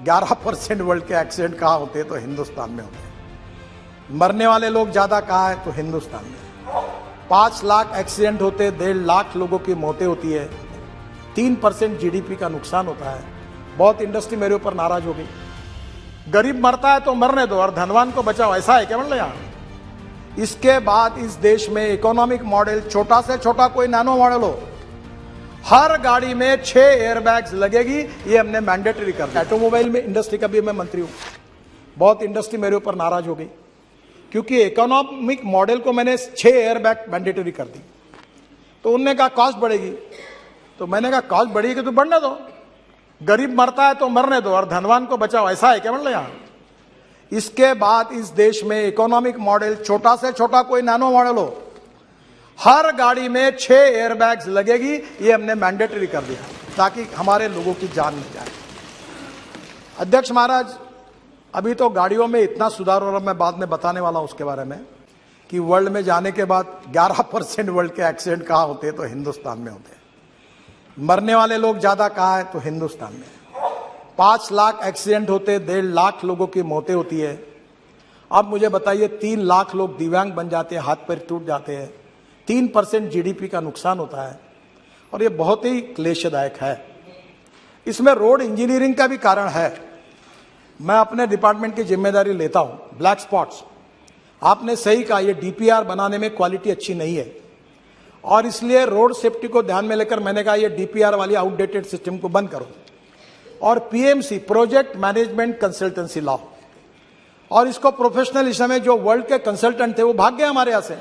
11% world के accident कहाँ होते हैं तो हिंदुस्तान में होते हैं। मरने वाले लोग ज्यादा कहाँ है तो हिंदुस्तान में। 5 लाख एक्सीडेंट होते, 1.5 लाख लोगों की मौतें होती है, 3% जीडीपी का नुकसान होता है। बहुत इंडस्ट्री मेरे ऊपर नाराज हो गई। गरीब मरता है तो मरने दो और धनवान को बचाओ, ऐसा है क्या? मतलब यहाँ इसके बाद इस देश में इकोनॉमिक मॉडल, छोटा से छोटा कोई नैनो मॉडल हो, हर गाड़ी में 6 एयरबैग्स लगेगी, ये हमने मैंडेटरी कर दिया। ऑटोमोबाइल में इंडस्ट्री का भी मैं मंत्री हूं। बहुत इंडस्ट्री मेरे ऊपर नाराज हो गई क्योंकि इकोनॉमिक मॉडल को मैंने 6 एयरबैग मैंडेटरी कर दी। तो उनने कहा कॉस्ट बढ़ेगी, तो मैंने कहा कॉस्ट बढ़ेगी तो बढ़ने दो, गरीब मरता है तो मरने दो और धनवान को बचाओ, ऐसा है क्या? मतलब यहाँ इसके बाद इस देश में इकोनॉमिक मॉडल, छोटा से छोटा कोई नैनो मॉडल हो, हर गाड़ी में 6 एयरबैग्स लगेगी, ये हमने मैंडेटरी कर दिया ताकि हमारे लोगों की जान न जाए। अध्यक्ष महाराज, अभी तो गाड़ियों में इतना सुधार हो रहा, मैं बाद में बताने वाला हूं उसके बारे में, कि वर्ल्ड में जाने के बाद 11% वर्ल्ड के एक्सीडेंट कहाँ होते हैं तो हिंदुस्तान में होते हैं। मरने वाले लोग ज्यादा कहाँ है तो हिंदुस्तान में। 5 लाख एक्सीडेंट होते, 1.5 लाख लोगों की मौतें होती है। अब मुझे बताइए, 3 लाख लोग दिव्यांग बन जाते हैं, हाथ पैर टूट जाते हैं, 3% जीडीपी का नुकसान होता है और ये बहुत ही क्लेशदायक है। इसमें रोड इंजीनियरिंग का भी कारण है। मैं अपने डिपार्टमेंट की जिम्मेदारी लेता हूं। ब्लैक स्पॉट्स, आपने सही कहा, ये डीपीआर बनाने में क्वालिटी अच्छी नहीं है और इसलिए रोड सेफ्टी को ध्यान में लेकर मैंने कहा ये डीपीआर वाली आउटडेटेड सिस्टम को बंद करो और पीएमसी, प्रोजेक्ट मैनेजमेंट कंसल्टेंसी लाओ। और इसको प्रोफेशनल, इस समय जो वर्ल्ड के कंसल्टेंट थे वो भाग गए हमारे यहां से।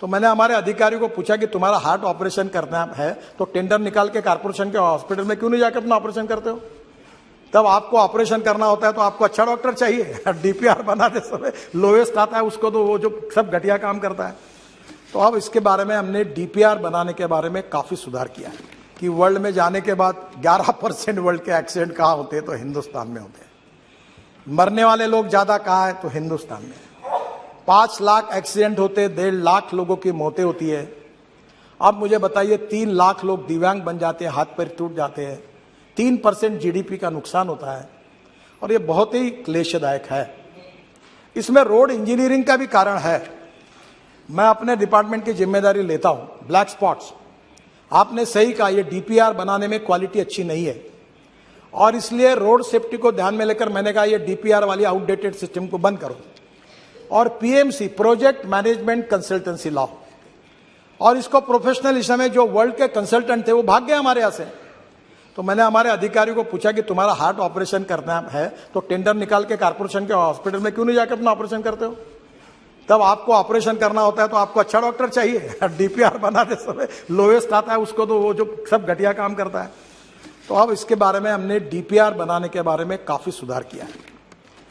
तो मैंने हमारे अधिकारियों को पूछा कि तुम्हारा हार्ट ऑपरेशन करना है तो टेंडर निकाल के कारपोरेशन के हॉस्पिटल में क्यों नहीं जाकर अपना ऑपरेशन करते हो? तब आपको ऑपरेशन करना होता है तो आपको अच्छा डॉक्टर चाहिए। डीपीआर बनाते समय लोएस्ट आता है उसको, तो वो जो सब घटिया काम करता है। तो अब इसके बारे में हमने डीपीआर बनाने के बारे में काफी सुधार किया है कि वर्ल्ड में जाने के बाद 11% वर्ल्ड के एक्सीडेंट कहाँ होते हैं तो हिंदुस्तान में होते हैं। मरने वाले लोग ज्यादा कहाँ है तो हिंदुस्तान में। 5 लाख एक्सीडेंट होते, 1.5 लाख लोगों की मौतें होती है। अब मुझे बताइए, 3 लाख लोग दिव्यांग बन जाते हैं, हाथ पैर टूट जाते हैं, 3% जीडीपी का नुकसान होता है और ये बहुत ही क्लेशदायक है। इसमें रोड इंजीनियरिंग का भी कारण है। मैं अपने डिपार्टमेंट की जिम्मेदारी लेता हूं। ब्लैक स्पॉट्स, आपने सही कहा, ये डीपीआर बनाने में क्वालिटी अच्छी नहीं है और इसलिए रोड सेफ्टी को ध्यान में लेकर मैंने कहा ये डीपीआर वाली आउटडेटेड सिस्टम को बंद करो और पीएमसी, प्रोजेक्ट मैनेजमेंट कंसल्टेंसी लाओ। और इसको प्रोफेशनल, इस समय जो वर्ल्ड के कंसल्टेंट थे वो भाग गए हमारे यहां से। तो मैंने हमारे अधिकारियों को पूछा कि तुम्हारा हार्ट ऑपरेशन करना है तो टेंडर निकाल के कारपोरेशन के हॉस्पिटल में क्यों नहीं जाकर अपना ऑपरेशन करते हो? तब आपको ऑपरेशन करना होता है तो आपको अच्छा डॉक्टर चाहिए। डीपीआर बनाते समय लोएस्ट आता है उसको, तो वो जो सब घटिया काम करता है। तो अब इसके बारे में हमने डीपीआर बनाने के बारे में काफी सुधार किया है।